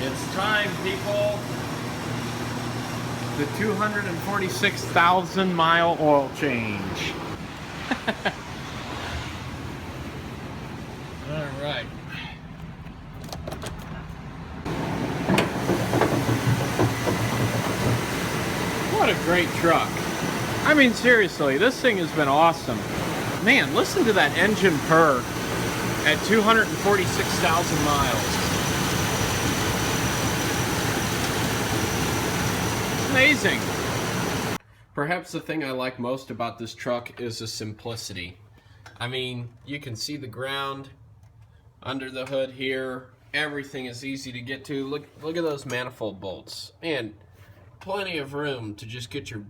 It's time, people. The 246,000 mile oil change. All right. What a great truck. I mean, seriously, this thing has been awesome. Man, listen to that engine purr at 246,000 miles. Amazing. Perhaps the thing I like most about this truck is the simplicity. I mean, you can see the ground under the hood here. Everything is easy to get to. Look at those manifold bolts. And plenty of room to just get your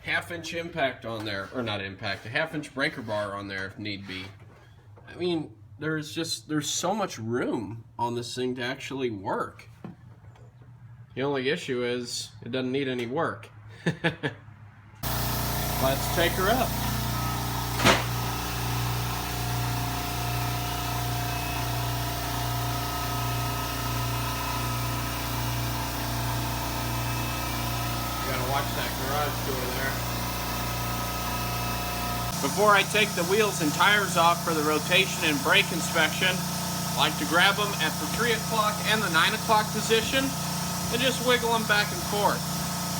half-inch impact on there, or not impact, a half-inch breaker bar on there if need be. I mean, there's so much room on this thing to actually work. The only issue is it doesn't need any work. Let's take her up. You gotta watch that garage door there. Before I take the wheels and tires off for the rotation and brake inspection, I like to grab them at the 3 o'clock and the 9 o'clock position and just wiggle them back and forth.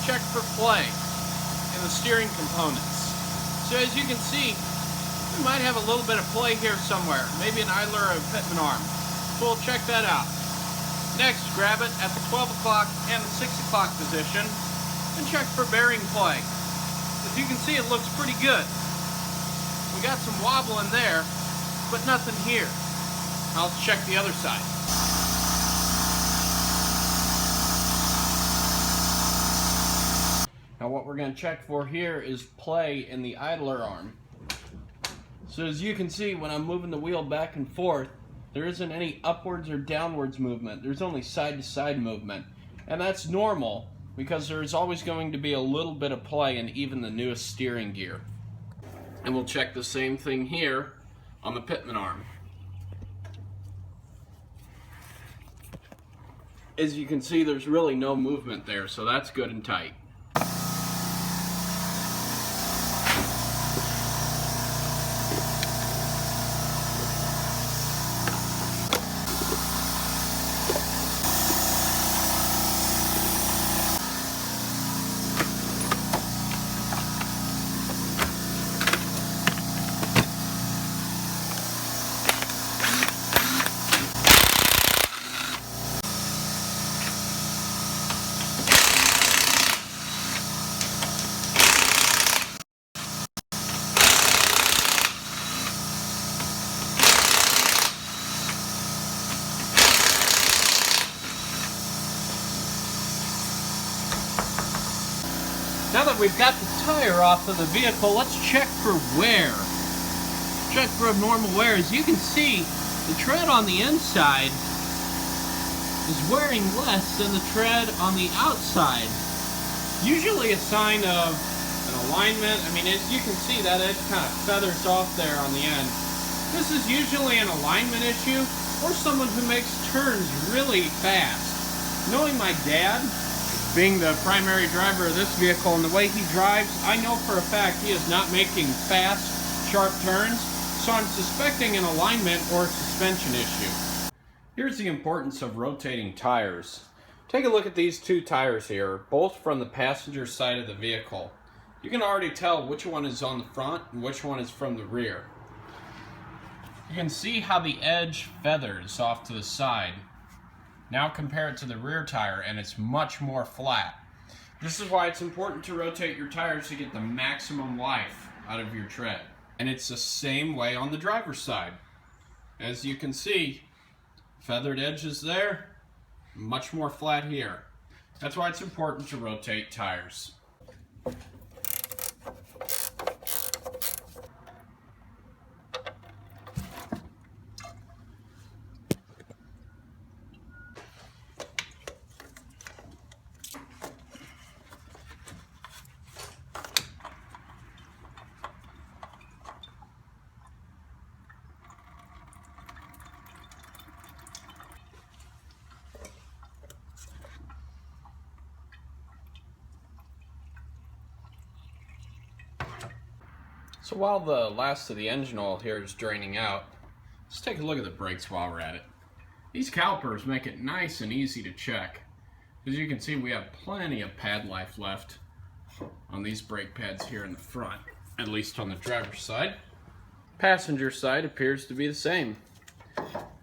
Check for play in the steering components. So as you can see, we might have a little bit of play here somewhere, maybe an idler or a pitman arm. So we'll check that out. Next, grab it at the 12 o'clock and the 6 o'clock position and check for bearing play. As you can see, it looks pretty good. We got some wobble in there, but nothing here. Now let's check the other side. Now what we're going to check for here is play in the idler arm. So as you can see, when I'm moving the wheel back and forth, there isn't any upwards or downwards movement. There's only side-to-side movement. And that's normal because there's always going to be a little bit of play in even the newest steering gear. And we'll check the same thing here on the pitman arm. As you can see, there's really no movement there, so that's good and tight. Now that we've got the tire off of the vehicle, let's check for wear. Check for abnormal wear. As you can see, the tread on the inside is wearing less than the tread on the outside. Usually a sign of an alignment. I mean, as you can see, that edge kind of feathers off there on the end. This is usually an alignment issue or someone who makes turns really fast. Knowing my dad, being the primary driver of this vehicle and the way he drives, I know for a fact he is not making fast, sharp turns, so I'm suspecting an alignment or suspension issue. Here's the importance of rotating tires. Take a look at these two tires here, both from the passenger side of the vehicle. You can already tell which one is on the front and which one is from the rear. You can see how the edge feathers off to the side. Now compare it to the rear tire and it's much more flat. This is why it's important to rotate your tires to get the maximum life out of your tread. And it's the same way on the driver's side. As you can see, feathered edges there, much more flat here. That's why it's important to rotate tires. So while the last of the engine oil here is draining out, let's take a look at the brakes while we're at it. These calipers make it nice and easy to check. As you can see, we have plenty of pad life left on these brake pads here in the front, at least on the driver's side. Passenger side appears to be the same.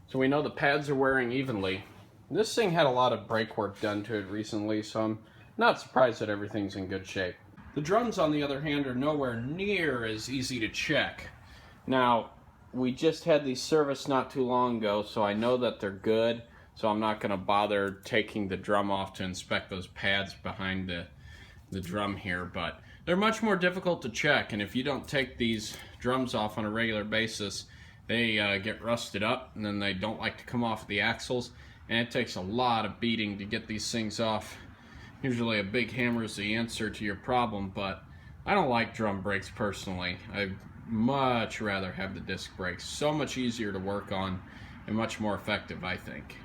So we know the pads are wearing evenly. This thing had a lot of brake work done to it recently, so I'm not surprised that everything's in good shape. The drums, on the other hand, are nowhere near as easy to check. Now, we just had these serviced not too long ago, so I know that they're good, so I'm not going to bother taking the drum off to inspect those pads behind the drum here, but they're much more difficult to check, and if you don't take these drums off on a regular basis, they get rusted up, and then they don't like to come off the axles, and it takes a lot of beating to get these things off. Usually a big hammer is the answer to your problem, but I don't like drum brakes personally. I'd much rather have the disc brakes. So much easier to work on and much more effective, I think.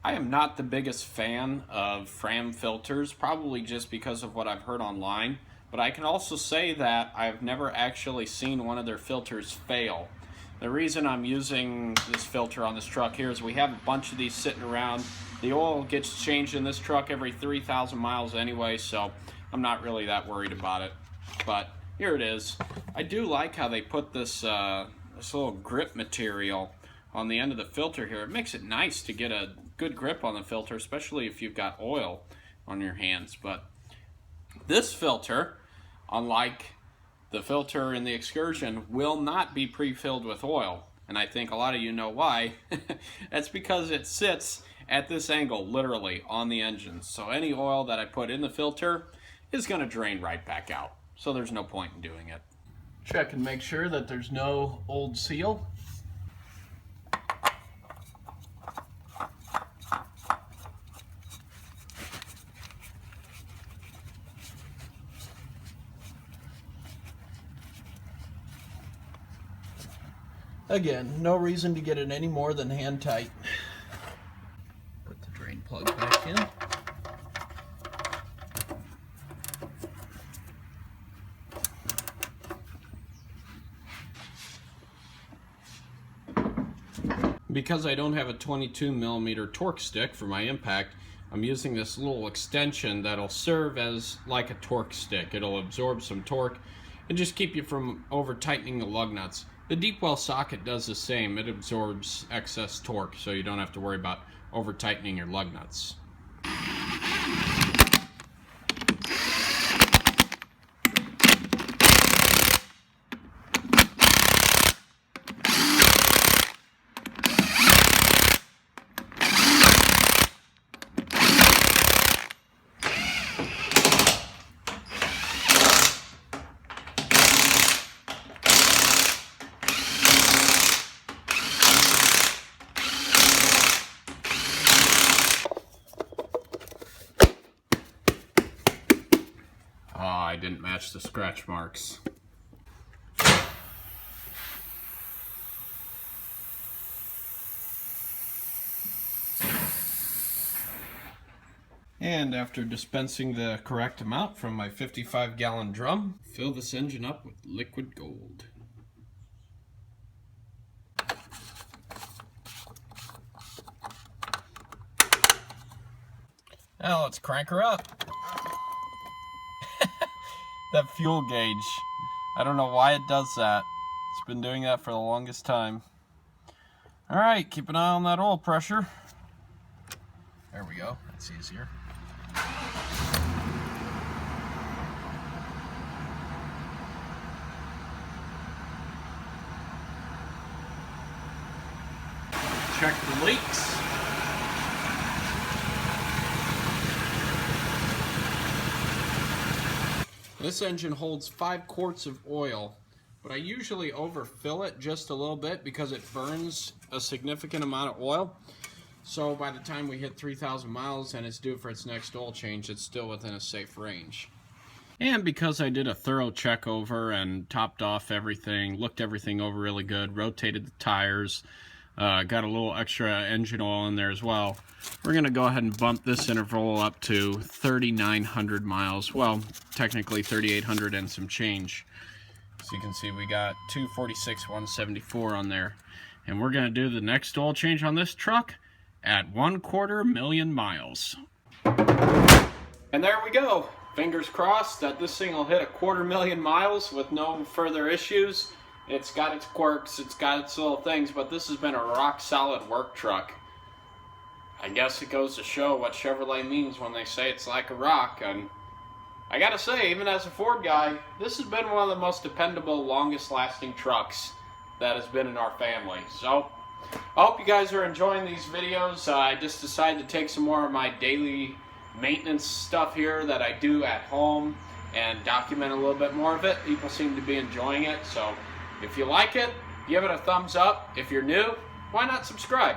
I am not the biggest fan of Fram filters, probably just because of what I've heard online, but I can also say that I've never actually seen one of their filters fail. The reason I'm using this filter on this truck here is we have a bunch of these sitting around. The oil gets changed in this truck every 3,000 miles anyway, so I'm not really that worried about it. But here it is. I do like how they put this little grip material on the end of the filter here. It makes it nice to get a good grip on the filter, especially if you've got oil on your hands. But this filter, unlike the filter in the Excursion, will not be pre-filled with oil. And I think a lot of you know why. That's because it sits at this angle, literally, on the engine. So any oil that I put in the filter is going to drain right back out. So there's no point in doing it. Check and make sure that there's no old seal. Again, no reason to get it any more than hand tight. Put the drain plug back in. Because I don't have a 22mm torque stick for my impact, I'm using this little extension that'll serve as like a torque stick. It'll absorb some torque and just keep you from over tightening the lug nuts. The deep well socket does the same. It absorbs excess torque, so you don't have to worry about over tightening your lug nuts. I didn't match the scratch marks. And after dispensing the correct amount from my 55-gallon drum, fill this engine up with liquid gold. Now let's crank her up. That fuel gauge, I don't know why it does that. It's been doing that for the longest time. Alright, keep an eye on that oil pressure. There we go, that's easier. Check the leaks. This engine holds 5 quarts of oil, but I usually overfill it just a little bit because it burns a significant amount of oil. So by the time we hit 3,000 miles and it's due for its next oil change, it's still within a safe range. And because I did a thorough check over and topped off everything, looked everything over really good, rotated the tires, got a little extra engine oil in there as well, we're going to go ahead and bump this interval up to 3,900 miles. Well, technically 3,800 and some change. So you can see we got 246, 174 on there. And we're gonna do the next oil change on this truck at 250,000 miles. And there we go. Fingers crossed that this thing will hit 250,000 miles with no further issues. It's got its quirks, it's got its little things, but this has been a rock solid work truck. I guess it goes to show what Chevrolet means when they say it's like a rock. And I gotta say, even as a Ford guy, this has been one of the most dependable, longest lasting trucks that has been in our family. So I hope you guys are enjoying these videos. I just decided to take some more of my daily maintenance stuff here that I do at home and document a little bit more of it. People seem to be enjoying it, so if you like it, give it a thumbs up. If you're new, why not subscribe?